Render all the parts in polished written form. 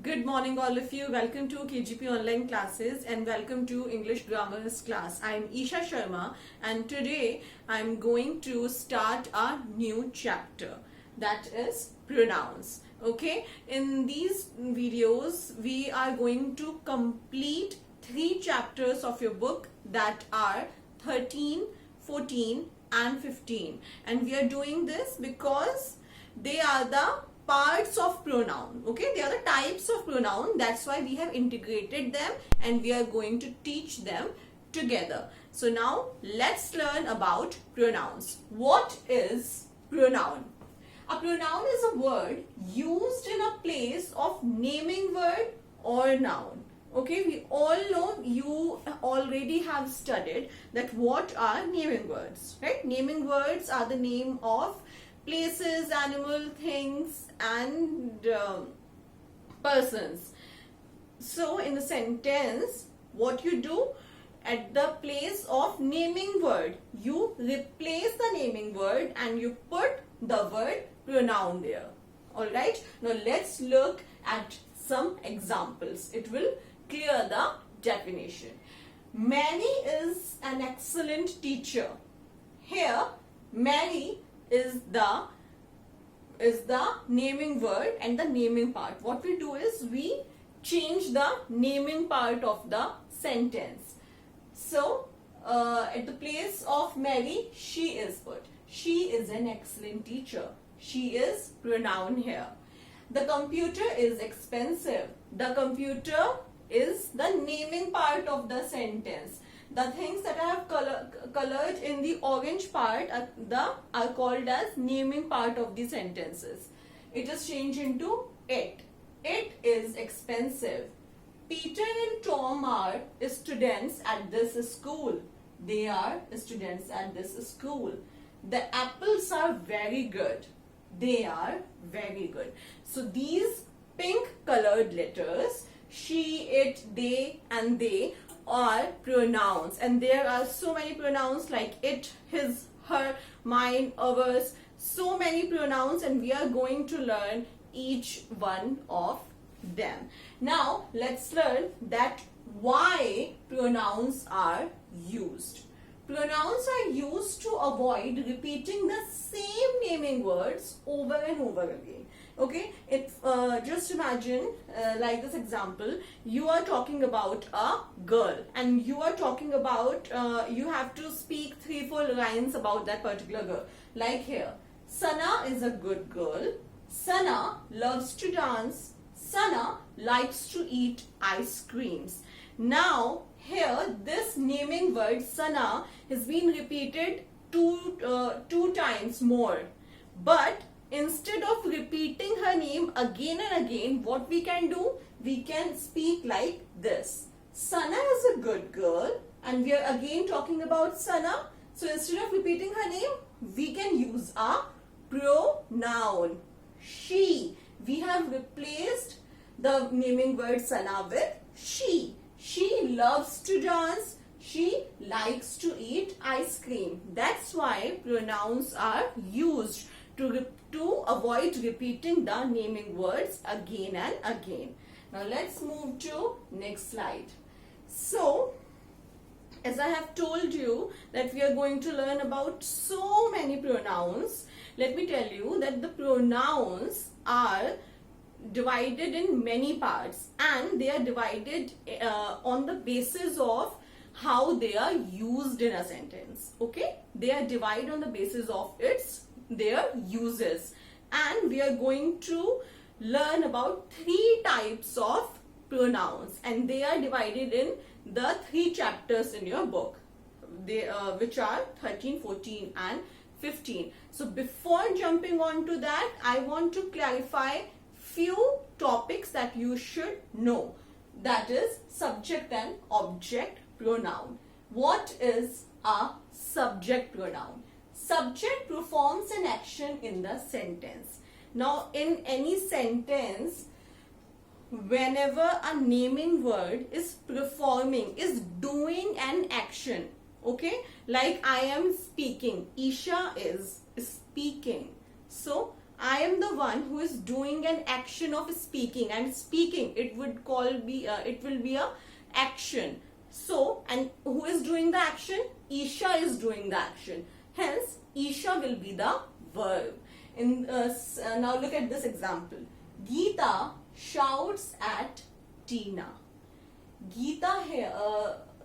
Good morning, all of you. Welcome to KGP online classes and welcome to English Grammars class. I'm Isha Sharma and today I'm going to start a new chapter, that is pronouns. Okay, in these videos we are going to complete 3 chapters of your book that are 13, 14 and 15, and we are doing this because they are the parts of pronoun. Okay, they are the types of pronoun. That's why we have integrated them and we are going to teach them together. So now let's learn about pronouns. What is pronoun? A pronoun is a word used in a place of naming word or noun. Okay, we all know, you already have studied that what are naming words, right? Naming words are the name of places, animal, things and persons. So in the sentence, what you do, at the place of naming word, you replace the naming word and you put the word pronoun there. Alright, now let's look at some examples. It will clear the definition. Mary is an excellent teacher. Here, Mary is the naming word and the naming part. What we do is we change the naming part of the sentence. So at the place of Mary, she is put. She is an excellent teacher. She is pronoun here. The computer is expensive. The computer is the naming part of the sentence. The things that I have colored in the orange part are called as naming part of the sentences. It is changed into it. It is expensive. Peter and Tom are students at this school. They are students at this school. The apples are very good. They are very good. So these pink colored letters, she, it, they and they are pronouns, and there are so many pronouns like it, his, her, mine, ours, so many pronouns, and we are going to learn each one of them. Now let's learn that why pronouns are used. Pronouns are used to avoid repeating the same naming words over and over again. Okay, just imagine like this example. You are talking about a girl and you are talking about, you have to speak 3-4 lines about that particular girl. Like here, Sana is a good girl. Sana loves to dance. Sana likes to eat ice creams. Now here, this naming word Sana has been repeated two times more, but instead of repeating her name again and again, what we can do, we can speak like this. Sana is a good girl, and we are again talking about Sana. So instead of repeating her name, we can use a pronoun. She. We have replaced the naming word Sana with she. She loves to dance. She likes to eat ice cream. That's why pronouns are used to avoid repeating the naming words again and again. Now let's move to next slide. So, as I have told you that we are going to learn about so many pronouns, let me tell you that the pronouns are divided in many parts, and they are divided on the basis of how they are used in a sentence. Okay, they are divided on the basis of their uses, and we are going to learn about 3 types of pronouns, and they are divided in the 3 chapters in your book, which are 13, 14 and 15. So before jumping on to that, I want to clarify few topics that you should know. That is subject and object pronoun. What is a subject pronoun? Subject performs an action in the sentence. Now in any sentence, whenever a naming word is performing, is doing an action, okay, like I am speaking, Isha is speaking, so I am the one who is doing an action of speaking. I'm speaking. It will be a action. So, and who is doing the action? Isha is doing the action. Hence, Isha will be the verb. Now look at this example. Geeta shouts at Tina. Geeta here.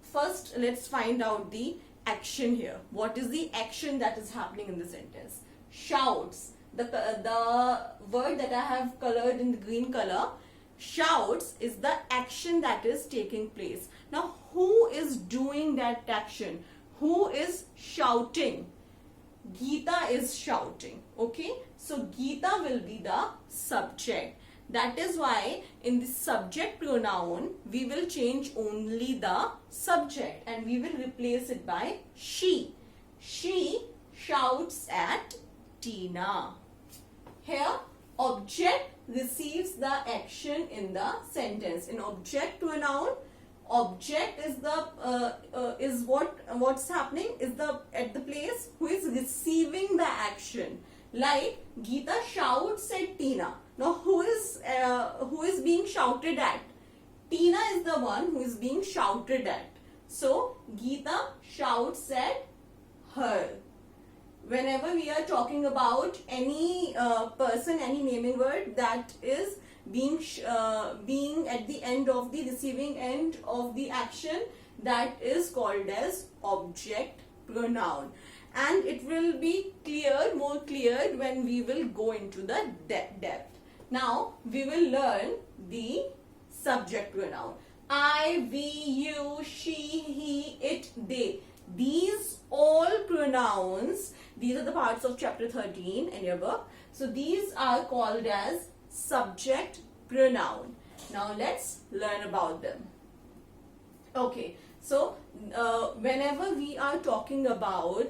First, let's find out the action here. What is the action that is happening in the sentence? Shouts. The word that I have colored in the green color, shouts, is the action that is taking place. Now, who is doing that action? Who is shouting? Geeta is shouting. Okay, so Geeta will be the subject. That is why in the subject pronoun we will change only the subject and we will replace it by she. She shouts at Tina. Here, object receives the action in the sentence. In object pronoun, object is what's happening is at the place who is receiving the action. Like Geeta shouts at Tina. Now who is being shouted at? Tina is the one who is being shouted at. So Geeta shouts at her. Whenever we are talking about any person, any naming word that is being at the end of the receiving end of the action, that is called as object pronoun. And it will be more clear when we will go into the depth. Now we will learn the subject pronoun. I, we, you, she, he, it, they. These all pronouns, these are the parts of chapter 13 in your book. So these are called as subject pronoun. Now let's learn about them. Okay, so whenever we are talking about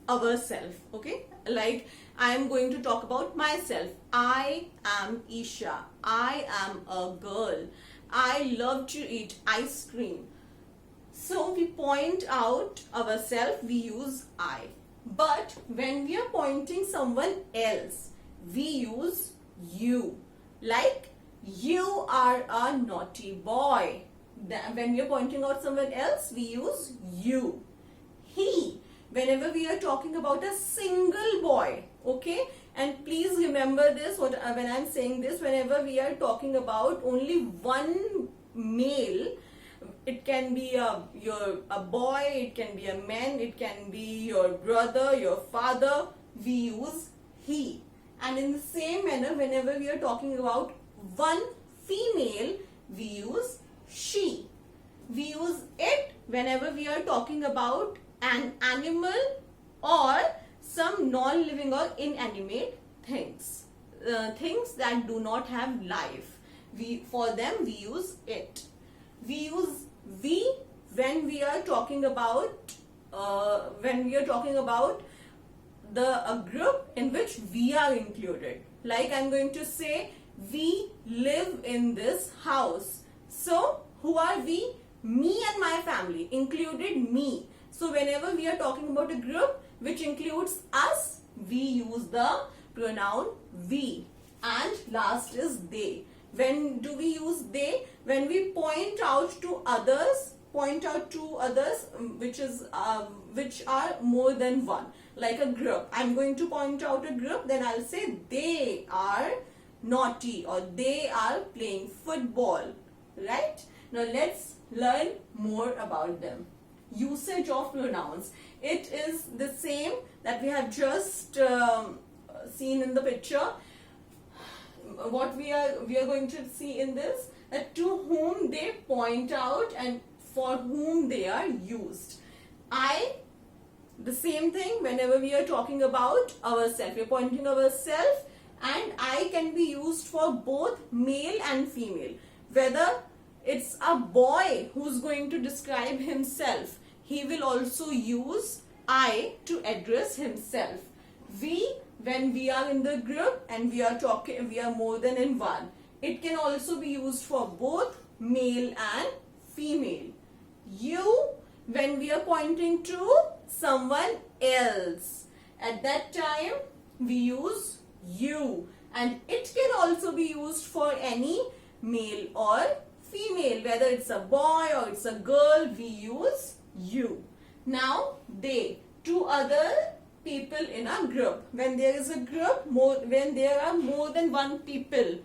ourselves, okay, like I am going to talk about myself. I am Isha. I am a girl. I love to eat ice cream. So we point out ourselves, we use I. But when we are pointing someone else, we use you. Like, you are a naughty boy. When we are pointing out someone else, we use you. He. Whenever we are talking about a single boy, okay? And please remember this, when I am saying this, whenever we are talking about only one male, it can be a boy, it can be a man, it can be your brother, your father, we use he. And in the same manner, whenever we are talking about one female, we use she. We use it whenever we are talking about an animal or some non-living or inanimate things. Things that do not have life. For them, we use it. We use we when we are talking about a group in which we are included. Like I'm going to say, we live in this house. So who are we? Me and my family, included me. So whenever we are talking about a group which includes us, we use the pronoun we. And last is they. When do we use they? When we point out to others which are more than one, like a group. I'm going to point out a group, then I'll say they are naughty or they are playing football, right? Now let's learn more about them. Usage of pronouns. It is the same that we have just seen in the picture. What we are going to see in this, that to whom they point out and for whom they are used. I, the same thing whenever we are talking about ourselves. We are pointing ourselves, and I can be used for both male and female. Whether it's a boy who's going to describe himself, he will also use I to address himself. We, when we are in the group and we are more than in one. It can also be used for both male and female. You, when we are pointing to someone else, at that time we use you. And it can also be used for any male or female, whether it's a boy or it's a girl, we use you. Now they, two other people in a group. When there is a group, when there are more than one people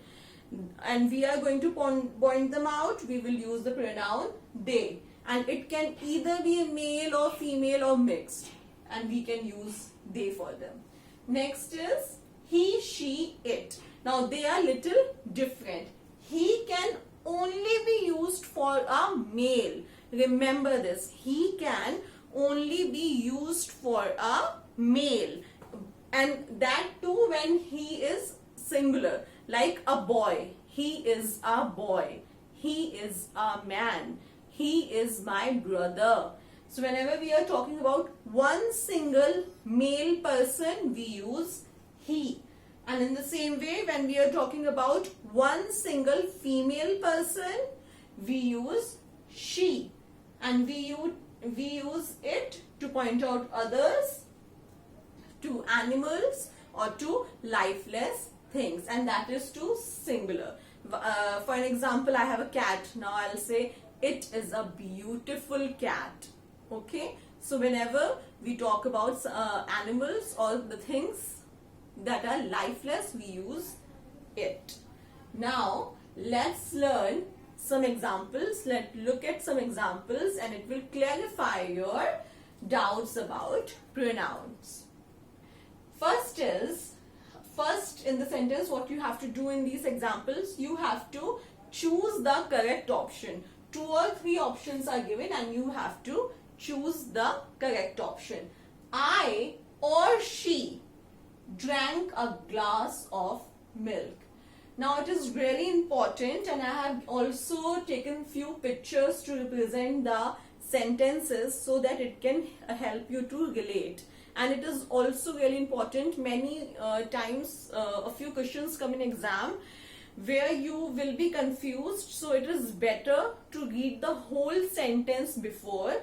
and we are going to point them out, we will use the pronoun they. And it can either be male or female or mixed, and we can use they for them. Next is he, she, it. Now they are little different. He can only be used for a male. Remember this. He can only be used for a male, and that too when he is singular, like a boy. He is a boy. He is a man. He is my brother. So whenever we are talking about one single male person, we use he. And in the same way, when we are talking about one single female person, we use she. And we use it to point out others, to animals, or to lifeless things. And that is to singular. For an example, I have a cat. Now I'll say, it is a beautiful cat. Okay. So whenever we talk about animals or the things that are lifeless, we use it. Now let's learn some examples. Let's look at some examples and it will clarify your doubts about pronouns. First in the sentence, what you have to do in these examples, you have to choose the correct option. 2 or 3 options are given and you have to choose the correct option. I or she drank a glass of milk. Now it is really important, and I have also taken few pictures to represent the sentences so that it can help you to relate. And it is also really important, many times a few questions come in exam where you will be confused, so it is better to read the whole sentence before,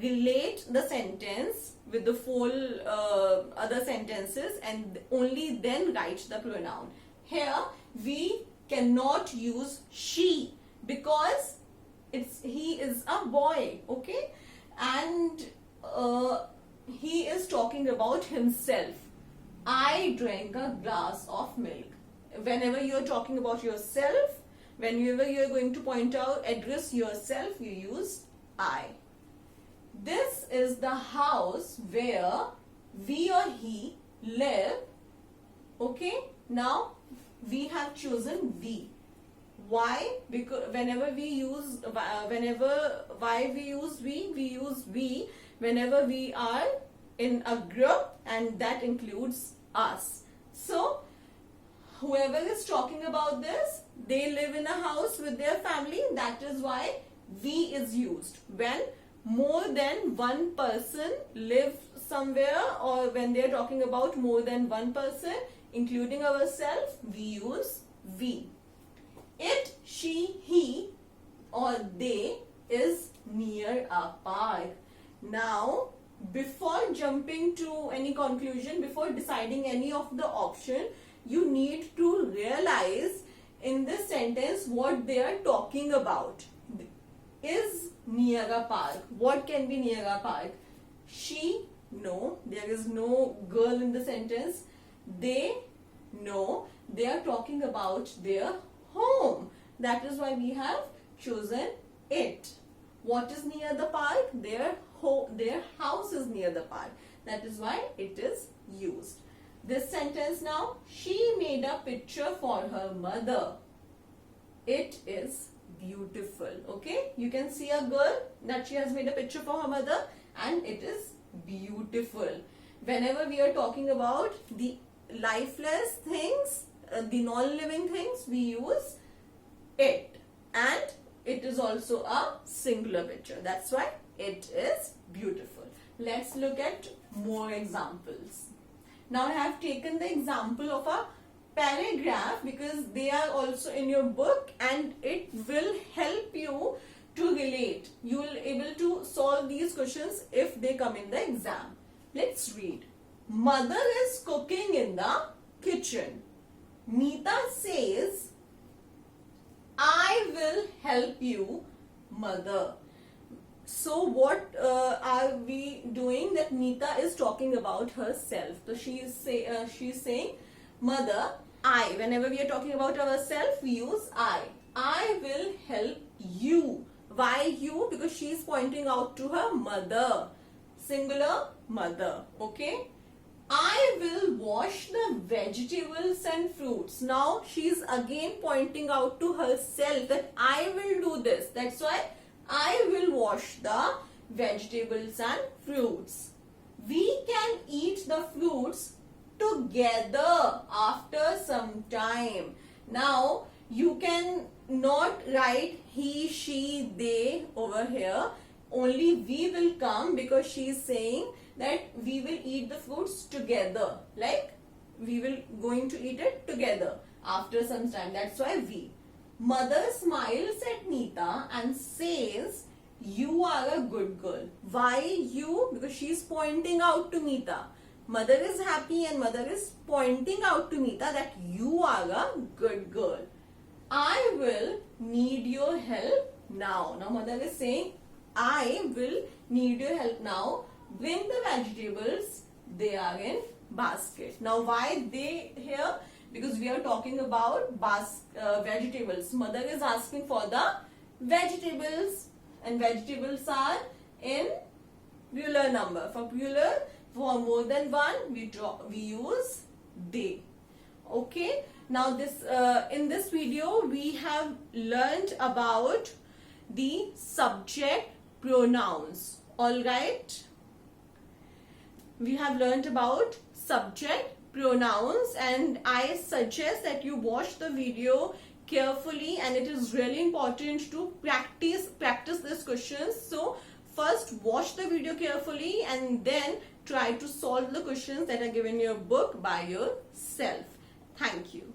relate the sentence with the full other sentences, and only then write the pronoun. Here we cannot use she because he is a boy, okay, and he is talking about himself. I drank a glass of milk. Whenever you are talking about yourself, whenever you are going to point out, address yourself, you use I. This is the house where we or he live. Okay, now we have chosen we. Why? Because whenever we use we whenever we are in a group, and that includes us. So whoever is talking about this, they live in a house with their family. That is why we is used. When more than one person live somewhere, or when they are talking about more than one person, including ourselves, we use we. It, she, he, or they is near a park. Now, before jumping to any conclusion, before deciding any of the option, you need to realize in this sentence what they are talking about. Is near a park. What can be near a park? She, no, there is no girl in the sentence. They, no, they are talking about their home. That is why we have chosen it. What is near the park? Their house is near the park. That is why it is used. This sentence now, she made a picture for her mother. It is beautiful. Okay, you can see a girl that she has made a picture for her mother, and it is beautiful. Whenever we are talking about the lifeless things, the non-living things, we use it, and it is also a singular picture. That's why it is beautiful. Let's look at more examples. Now I have taken the example of a paragraph because they are also in your book, and it will help you to relate. You will be able to solve these questions if they come in the exam. Let's read. Mother is cooking in the kitchen. Nita says, I will help you, mother. So what are we doing? That Nita is talking about herself. So she's saying, mother, I. Whenever we are talking about ourselves, we use I. I will help you. Why you? Because she's pointing out to her mother. Singular, mother. Okay. I will wash the vegetables and fruits. Now she's again pointing out to herself that I will do this. That's why I will wash the vegetables and fruits. We can eat the fruits together after some time. Now you can not write he, she, they over here. Only we will come because she is saying that we will eat the fruits together. Like we will going to eat it together after some time. That's why we. Mother smiles at Nita and says, you are a good girl. Why you? Because she is pointing out to Nita. Mother is happy and mother is pointing out to Nita that you are a good girl. I will need your help now. Now mother is saying, I will need your help now. Bring the vegetables. They are in basket. Now why they here? Because we are talking about vegetables. Mother is asking for the vegetables, and vegetables are in plural number. For plural, for more than one, we use they. Okay. Now this in this video we have learnt about the subject pronouns. All right. We have learnt about subject pronouns, and I suggest that you watch the video carefully, and it is really important to practice these questions. So first watch the video carefully and then try to solve the questions that are given in your book by yourself. Thank you.